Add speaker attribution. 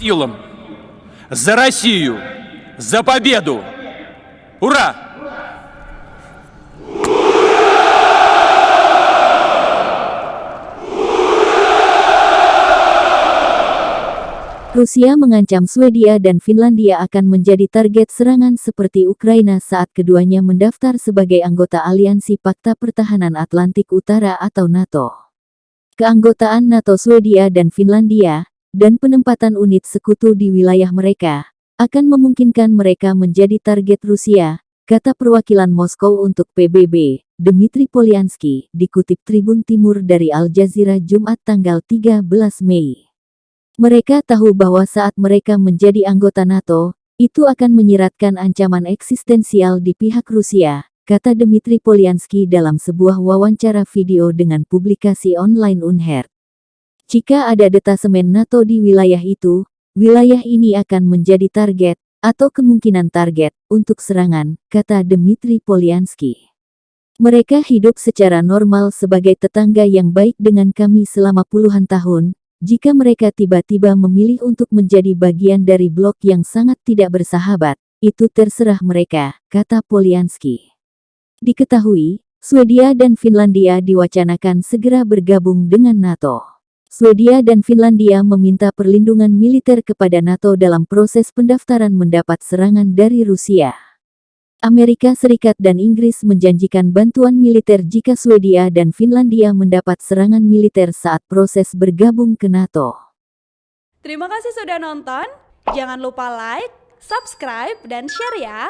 Speaker 1: силам. За Россию! За победу! Ура!
Speaker 2: Rusia mengancam Swedia dan Finlandia akan menjadi target serangan seperti Ukraina saat keduanya mendaftar sebagai anggota Aliansi Pakta Pertahanan Atlantik Utara atau NATO. Keanggotaan NATO Swedia dan Finlandia, dan penempatan unit sekutu di wilayah mereka, akan memungkinkan mereka menjadi target Rusia, kata perwakilan Moskow untuk PBB, Dmitry Polyansky, dikutip Tribun Timur dari Al Jazeera Jumat tanggal 13 Mei. Mereka tahu bahwa saat mereka menjadi anggota NATO, itu akan menyiratkan ancaman eksistensial di pihak Rusia, kata Dmitry Polyansky dalam sebuah wawancara video dengan publikasi online Unherd. Jika ada detasemen NATO di wilayah itu, wilayah ini akan menjadi target, atau kemungkinan target, untuk serangan, kata Dmitry Polyansky. Mereka hidup secara normal sebagai tetangga yang baik dengan kami selama puluhan tahun. Jika mereka tiba-tiba memilih untuk menjadi bagian dari blok yang sangat tidak bersahabat, itu terserah mereka, kata Polyansky. Diketahui, Swedia dan Finlandia diwacanakan segera bergabung dengan NATO. Swedia dan Finlandia meminta perlindungan militer kepada NATO dalam proses pendaftaran mendapat serangan dari Rusia. Amerika Serikat dan Inggris menjanjikan bantuan militer jika Swedia dan Finlandia mendapat serangan militer saat proses bergabung ke NATO.
Speaker 3: Terima kasih sudah nonton. Jangan lupa like, subscribe, dan share ya.